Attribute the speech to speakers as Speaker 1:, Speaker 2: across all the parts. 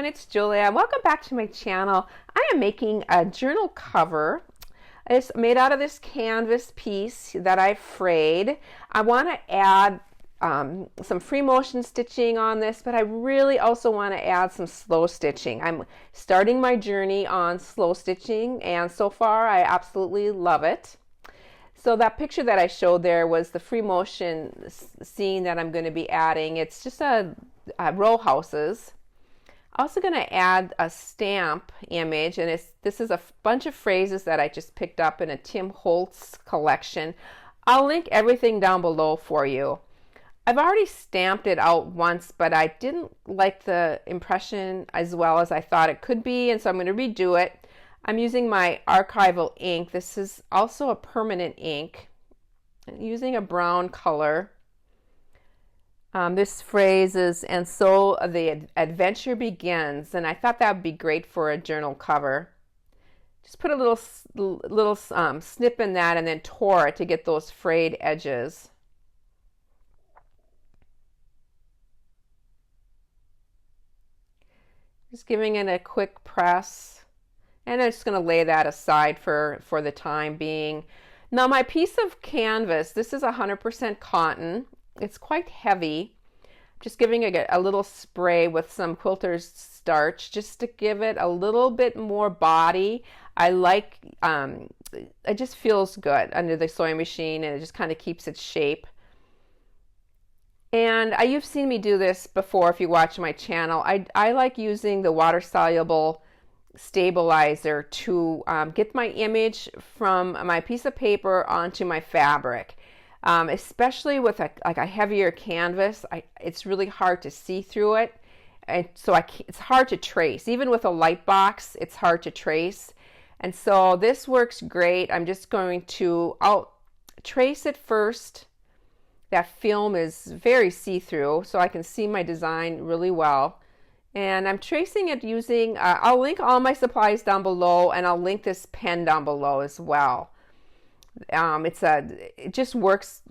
Speaker 1: it's Julia. Welcome back to my channel. I am making a journal cover. It's made out of this canvas piece that I frayed. I want to add some free motion stitching on this, but I really also want to add some slow stitching. I'm starting my journey on slow stitching, and so far I absolutely love it. So that picture that I showed there was the free motion scene that I'm going to be adding. It's just a row houses. Also going to add a stamp image, and this is a bunch of phrases that I just picked up in a Tim Holtz collection. I'll link everything down below for you. I've already stamped it out once, but I didn't like the impression as well as I thought it could be, and so I'm going to redo it. I'm using my archival ink. This is also a permanent ink. I'm using a brown color. This phrase is, "and so the adventure begins," and I thought that would be great for a journal cover. Just put a little snip in that and then tore it to get those frayed edges. Just giving it a quick press, and I'm just going to lay that aside for the time being. Now my piece of canvas, this is 100% cotton. It's quite heavy. Just giving it a little spray with some quilter's starch just to give it a little bit more body. I like, it just feels good under the sewing machine, and it just kind of keeps its shape. And you've seen me do this before if you watch my channel. I like using the water-soluble stabilizer to get my image from my piece of paper onto my fabric. Especially with a heavier canvas, it's really hard to see through it, and so it's hard to trace. Even with a light box, it's hard to trace, and so this works great. I'm just going to, I'll trace it first. That film is very see-through, so I can see my design really well. And I'm tracing it using, I'll link all my supplies down below, and I'll link this pen down below as well. It just works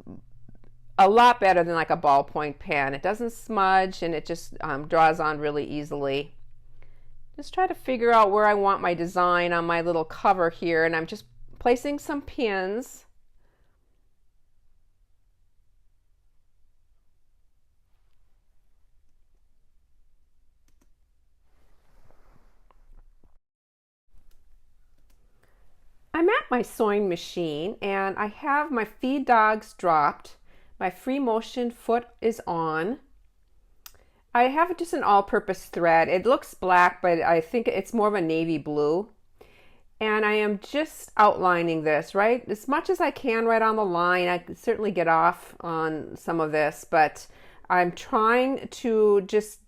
Speaker 1: a lot better than like a ballpoint pen. It doesn't smudge, and it just draws on really easily. Just try to figure out where I want my design on my little cover here, and I'm just placing some pins. I'm at my sewing machine, and I have my feed dogs dropped. My free motion foot is on. I have just an all-purpose thread. It looks black, but I think it's more of a navy blue. And I am just outlining this, right? As much as I can right on the line. I can certainly get off on some of this, but I'm trying to just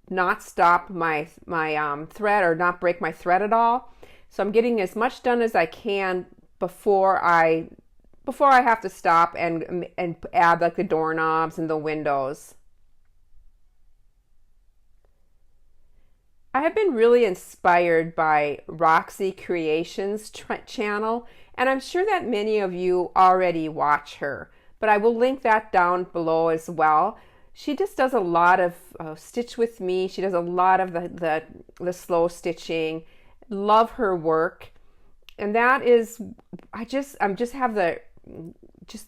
Speaker 1: not stop my thread, or not break my thread at all. So I'm getting as much done as I can before I have to stop and add like the doorknobs and the windows. I have been really inspired by Roxy Creations channel, and I'm sure that many of you already watch her, but I will link that down below as well. She just does a lot of stitch with me. She does a lot of the slow stitching. Love her work, and that is, I just have the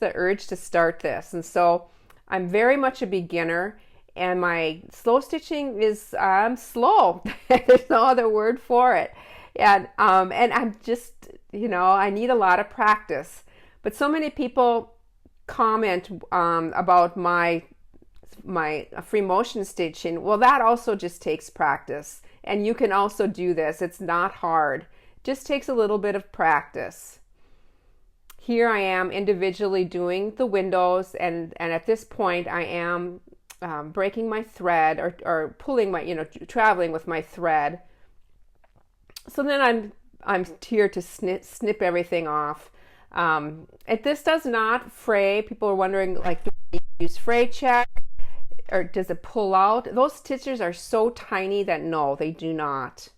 Speaker 1: urge to start this, and so I'm very much a beginner, and my slow stitching is slow. There's no other word for it, and I'm just, I need a lot of practice. But so many people comment about my free motion stitching. Well, that also just takes practice. And you can also do this. It's not hard. Just takes a little bit of practice. Here I am individually doing the windows, and at this point I am breaking my thread, or pulling my, traveling with my thread. So then I'm here to snip everything off. This does not fray. People are wondering, like, do I use fray check? Or does it pull out? Those stitches are so tiny that no, they do not.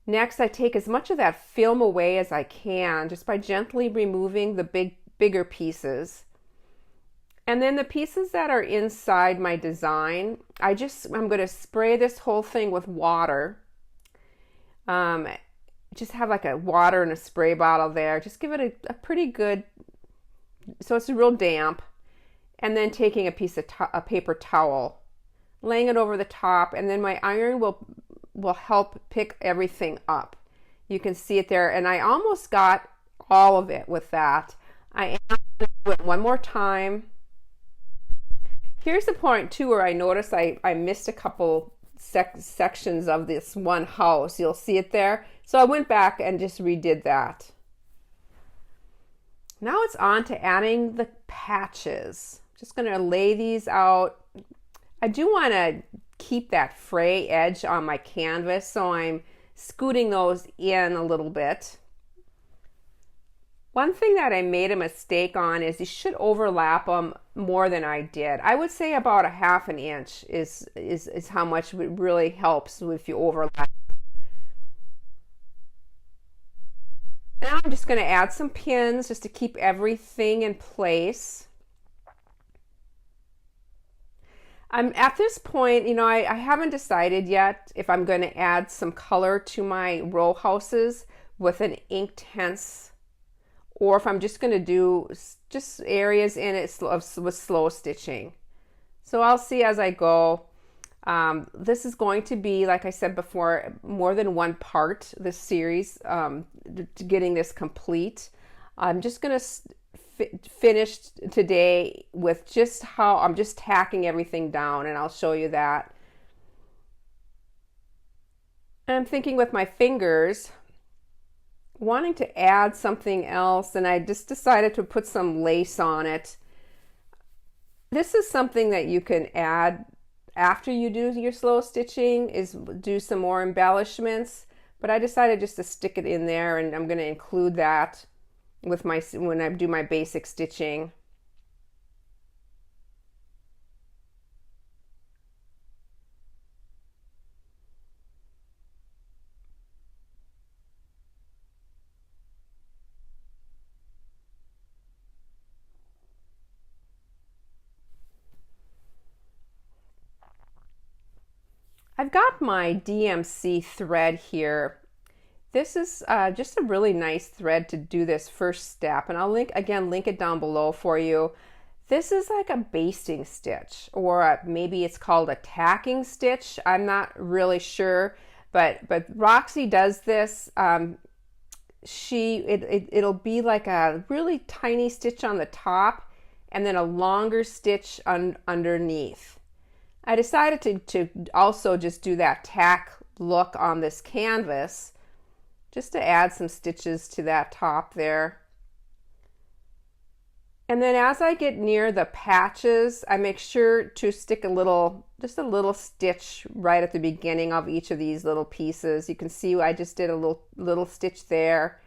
Speaker 1: Next, I take as much of that film away as I can, just by gently removing the bigger pieces. And then the pieces that are inside my design, I'm going to spray this whole thing with water. Just have like a water and a spray bottle there. Just give it a pretty good, so it's real damp. And then taking a piece of a paper towel, laying it over the top, and then my iron will help pick everything up. You can see it there, and I almost got all of it with that. I am going to do it one more time. Here's the point too where I noticed I missed a couple sections of this one house. You'll see it there. So I went back and just redid that. Now it's on to adding the patches. Just going to lay these out. I do want to keep that fray edge on my canvas, so I'm scooting those in a little bit. One thing that I made a mistake on is you should overlap them more than I did. I would say about a half an inch is how much it really helps if you overlap. Now I'm just going to add some pins just to keep everything in place. At this point, I haven't decided yet if I'm going to add some color to my row houses with an inked Hense, or if I'm just going to do just areas in it with slow stitching. So I'll see as I go. This is going to be, like I said before, more than one part, this series, getting this complete. I'm just going to finish today with just how I'm just tacking everything down, and I'll show you that. And I'm thinking with my fingers, wanting to add something else, and I just decided to put some lace on it. This is something that you can add after you do your slow stitching, is do some more embellishments, but I decided just to stick it in there, and I'm going to include that with when I do my basic stitching. I've got my DMC thread here. This is just a really nice thread to do this first step, and I'll link it down below for you. This is like a basting stitch, or maybe it's called a tacking stitch. I'm not really sure, but Roxy does this. It'll be like a really tiny stitch on the top, and then a longer stitch underneath. I decided to also just do that tack look on this canvas, just to add some stitches to that top there. And then as I get near the patches, I make sure to stick just a little stitch right at the beginning of each of these little pieces. You can see I just did a little stitch there,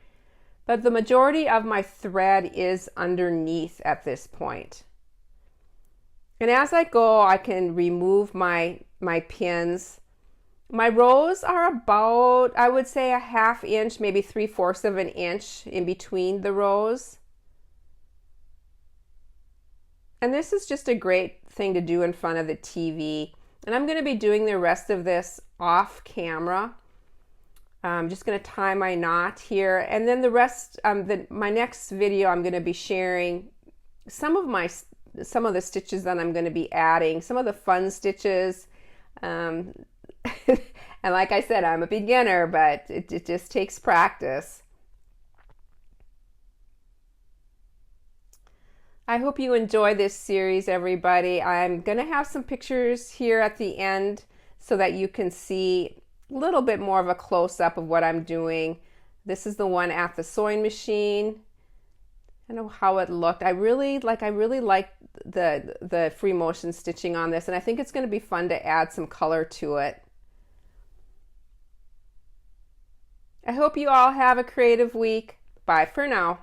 Speaker 1: but the majority of my thread is underneath at this point. And as I go, I can remove my pins. My rows are about, I would say, a half inch, maybe 3/4 of an inch in between the rows. And this is just a great thing to do in front of the TV. And I'm going to be doing the rest of this off camera. I'm just going to tie my knot here. And then the rest, my next video, I'm going to be sharing some of the stitches that I'm going to be adding, some of the fun stitches. And like I said, I'm a beginner, but it just takes practice. I hope you enjoy this series, everybody. I'm going to have some pictures here at the end so that you can see a little bit more of a close-up of what I'm doing. This is the one at the sewing machine. I know how it looked. I really like the free motion stitching on this, and I think it's going to be fun to add some color to it. I hope you all have a creative week. Bye for now.